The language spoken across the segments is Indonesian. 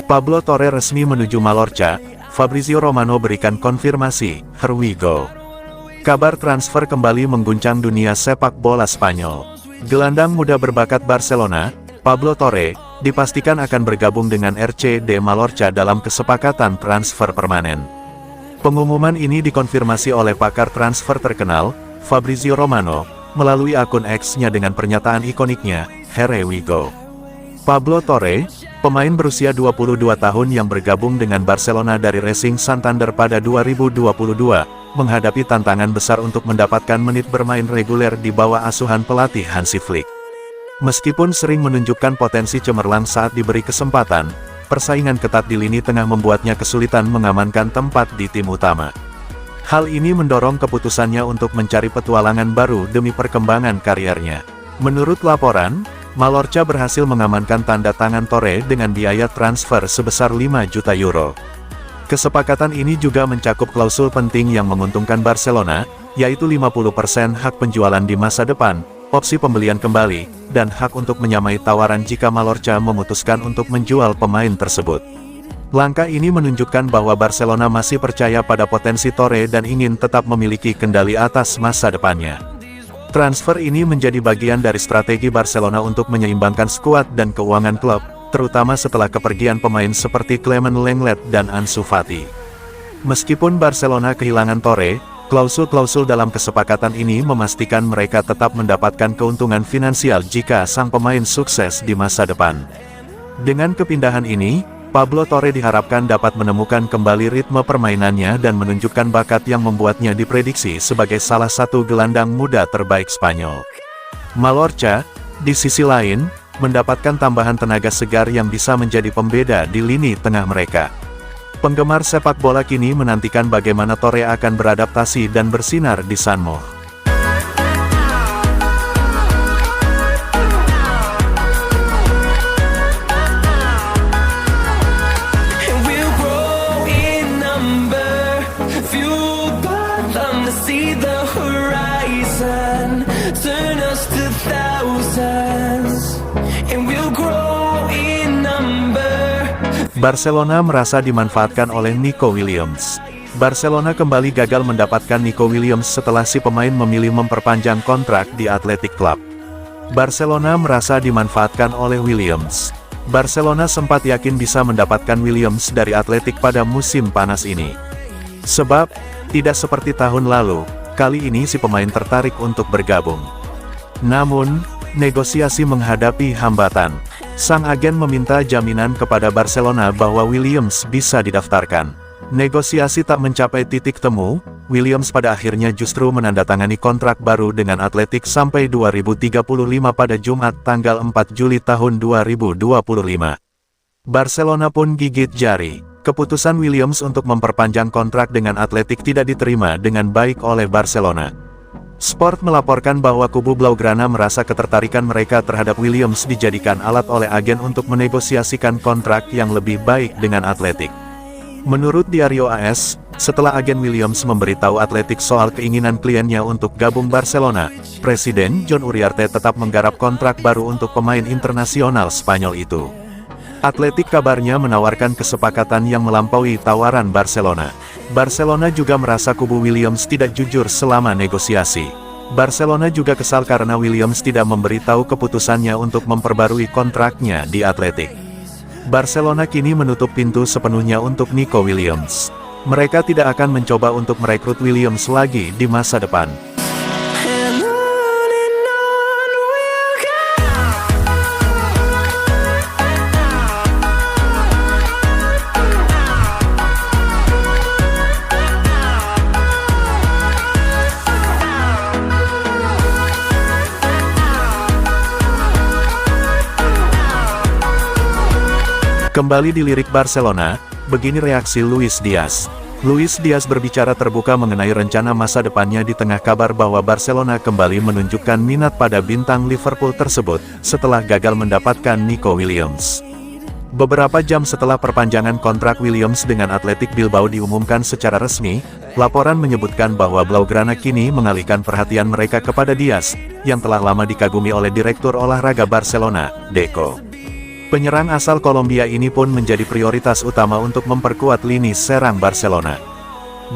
Pablo Torre resmi menuju Mallorca, Fabrizio Romano berikan konfirmasi, here we go. Kabar transfer kembali mengguncang dunia sepak bola Spanyol. Gelandang muda berbakat Barcelona, Pablo Torre, dipastikan akan bergabung dengan RC de Mallorca dalam kesepakatan transfer permanen. Pengumuman ini dikonfirmasi oleh pakar transfer terkenal, Fabrizio Romano, melalui akun X-nya dengan pernyataan ikoniknya, here we go. Pablo Torre, pemain berusia 22 tahun yang bergabung dengan Barcelona dari Racing Santander pada 2022, menghadapi tantangan besar untuk mendapatkan menit bermain reguler di bawah asuhan pelatih Hansi Flick. Meskipun sering menunjukkan potensi cemerlang saat diberi kesempatan, persaingan ketat di lini tengah membuatnya kesulitan mengamankan tempat di tim utama. Hal ini mendorong keputusannya untuk mencari petualangan baru demi perkembangan kariernya. Menurut laporan, Mallorca berhasil mengamankan tanda tangan Torre dengan biaya transfer sebesar 5 juta euro. Kesepakatan ini juga mencakup klausul penting yang menguntungkan Barcelona, yaitu 50% hak penjualan di masa depan, opsi pembelian kembali, dan hak untuk menyamai tawaran jika Mallorca memutuskan untuk menjual pemain tersebut. Langkah ini menunjukkan bahwa Barcelona masih percaya pada potensi Torre dan ingin tetap memiliki kendali atas masa depannya. Transfer ini menjadi bagian dari strategi Barcelona untuk menyeimbangkan skuad dan keuangan klub, terutama setelah kepergian pemain seperti Clement Lenglet dan Ansu Fati. Meskipun Barcelona kehilangan Torre, klausul-klausul dalam kesepakatan ini memastikan mereka tetap mendapatkan keuntungan finansial jika sang pemain sukses di masa depan. Dengan kepindahan ini, Pablo Torre diharapkan dapat menemukan kembali ritme permainannya dan menunjukkan bakat yang membuatnya diprediksi sebagai salah satu gelandang muda terbaik Spanyol. Mallorca, di sisi lain, mendapatkan tambahan tenaga segar yang bisa menjadi pembeda di lini tengah mereka. Penggemar sepak bola kini menantikan bagaimana Torre akan beradaptasi dan bersinar di San Moix. Barcelona merasa dimanfaatkan oleh Nico Williams. Barcelona kembali gagal mendapatkan Nico Williams setelah si pemain memilih memperpanjang kontrak di Athletic Club. Barcelona merasa dimanfaatkan oleh Williams. Barcelona sempat yakin bisa mendapatkan Williams dari Athletic pada musim panas ini. Sebab, tidak seperti tahun lalu, kali ini si pemain tertarik untuk bergabung. Namun, negosiasi menghadapi hambatan. Sang agen meminta jaminan kepada Barcelona bahwa Williams bisa didaftarkan. Negosiasi tak mencapai titik temu, Williams pada akhirnya justru menandatangani kontrak baru dengan Athletic sampai 2035 pada Jumat tanggal 4 Juli tahun 2025. Barcelona pun gigit jari. Keputusan Williams untuk memperpanjang kontrak dengan Athletic tidak diterima dengan baik oleh Barcelona. Sport melaporkan bahwa kubu Blaugrana merasa ketertarikan mereka terhadap Williams dijadikan alat oleh agen untuk menegosiasikan kontrak yang lebih baik dengan Athletic. Menurut Diario AS, setelah agen Williams memberitahu Athletic soal keinginan kliennya untuk gabung Barcelona, Presiden John Uriarte tetap menggarap kontrak baru untuk pemain internasional Spanyol itu. Athletic kabarnya menawarkan kesepakatan yang melampaui tawaran Barcelona. Barcelona juga merasa kubu Williams tidak jujur selama negosiasi. Barcelona juga kesal karena Williams tidak memberitahu keputusannya untuk memperbarui kontraknya di Athletic. Barcelona kini menutup pintu sepenuhnya untuk Nico Williams. Mereka tidak akan mencoba untuk merekrut Williams lagi di masa depan. Kembali dilirik Barcelona, begini reaksi Luis Diaz. Luis Diaz berbicara terbuka mengenai rencana masa depannya di tengah kabar bahwa Barcelona kembali menunjukkan minat pada bintang Liverpool tersebut, setelah gagal mendapatkan Nico Williams. Beberapa jam setelah perpanjangan kontrak Williams dengan Athletic Bilbao diumumkan secara resmi, laporan menyebutkan bahwa Blaugrana kini mengalihkan perhatian mereka kepada Diaz, yang telah lama dikagumi oleh Direktur Olahraga Barcelona, Deco. Penyerang asal Kolombia ini pun menjadi prioritas utama untuk memperkuat lini serang Barcelona.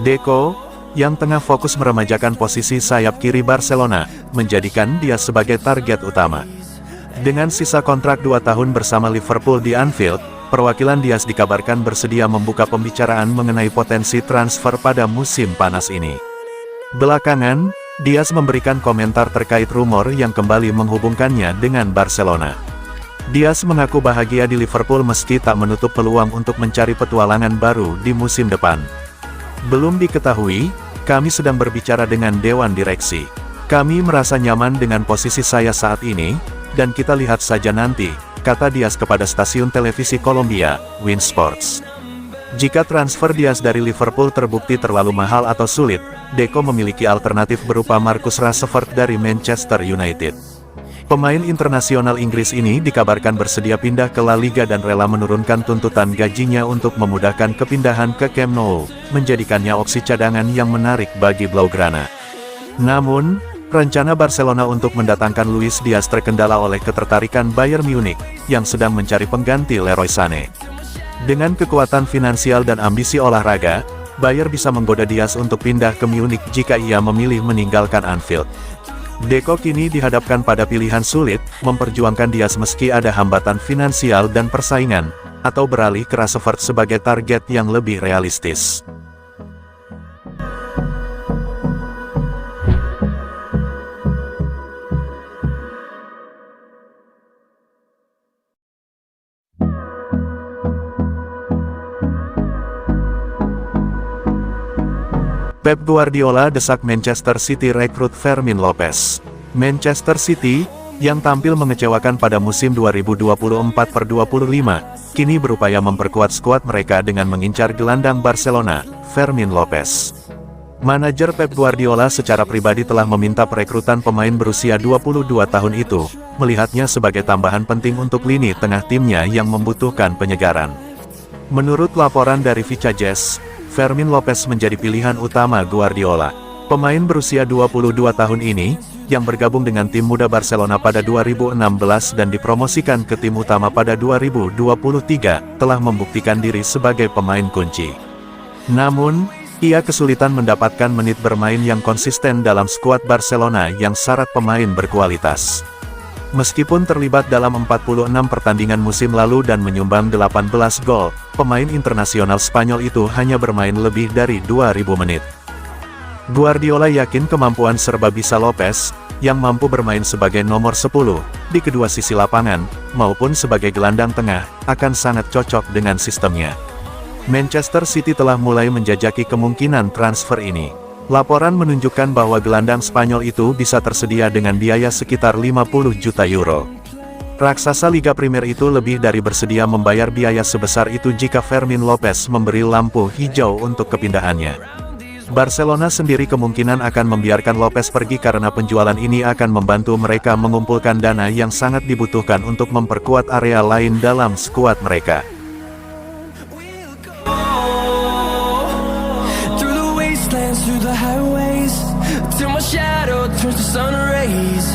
Deco, yang tengah fokus meremajakan posisi sayap kiri Barcelona, menjadikan dia sebagai target utama. Dengan sisa kontrak 2 tahun bersama Liverpool di Anfield, perwakilan Diaz dikabarkan bersedia membuka pembicaraan mengenai potensi transfer pada musim panas ini. Belakangan, Diaz memberikan komentar terkait rumor yang kembali menghubungkannya dengan Barcelona. Diaz mengaku bahagia di Liverpool meski tak menutup peluang untuk mencari petualangan baru di musim depan. Belum diketahui, kami sedang berbicara dengan Dewan Direksi. Kami merasa nyaman dengan posisi saya saat ini, dan kita lihat saja nanti, kata Diaz kepada stasiun televisi Kolombia, Win Sports. Jika transfer Diaz dari Liverpool terbukti terlalu mahal atau sulit, Deco memiliki alternatif berupa Marcus Rashford dari Manchester United. Pemain internasional Inggris ini dikabarkan bersedia pindah ke La Liga dan rela menurunkan tuntutan gajinya untuk memudahkan kepindahan ke Camp Nou, menjadikannya opsi cadangan yang menarik bagi Blaugrana. Namun, rencana Barcelona untuk mendatangkan Luis Diaz terkendala oleh ketertarikan Bayern Munich, yang sedang mencari pengganti Leroy Sané. Dengan kekuatan finansial dan ambisi olahraga, Bayern bisa menggoda Diaz untuk pindah ke Munich jika ia memilih meninggalkan Anfield. Deco kini dihadapkan pada pilihan sulit, memperjuangkan Diaz meski ada hambatan finansial dan persaingan, atau beralih ke Rashford sebagai target yang lebih realistis. Pep Guardiola desak Manchester City rekrut Fermin Lopez. Manchester City, yang tampil mengecewakan pada musim 2024/25, kini berupaya memperkuat skuad mereka dengan mengincar gelandang Barcelona, Fermin Lopez. Manajer Pep Guardiola secara pribadi telah meminta perekrutan pemain berusia 22 tahun itu, melihatnya sebagai tambahan penting untuk lini tengah timnya yang membutuhkan penyegaran. Menurut laporan dari Vica Jazz, Fermin Lopez menjadi pilihan utama Guardiola. Pemain berusia 22 tahun ini, yang bergabung dengan tim muda Barcelona pada 2016 dan dipromosikan ke tim utama pada 2023, telah membuktikan diri sebagai pemain kunci. Namun, ia kesulitan mendapatkan menit bermain yang konsisten dalam skuad Barcelona yang syarat pemain berkualitas. Meskipun terlibat dalam 46 pertandingan musim lalu dan menyumbang 18 gol, pemain internasional Spanyol itu hanya bermain lebih dari 2.000 menit. Guardiola yakin kemampuan serbabisa Lopez, yang mampu bermain sebagai nomor 10, di kedua sisi lapangan, maupun sebagai gelandang tengah, akan sangat cocok dengan sistemnya. Manchester City telah mulai menjajaki kemungkinan transfer ini. Laporan menunjukkan bahwa gelandang Spanyol itu bisa tersedia dengan biaya sekitar 50 juta euro. Raksasa Liga Primer itu lebih dari bersedia membayar biaya sebesar itu jika Fermin Lopez memberi lampu hijau untuk kepindahannya. Barcelona sendiri kemungkinan akan membiarkan Lopez pergi karena penjualan ini akan membantu mereka mengumpulkan dana yang sangat dibutuhkan untuk memperkuat area lain dalam skuad mereka. Through the highways, till my shadow turns to sun rays.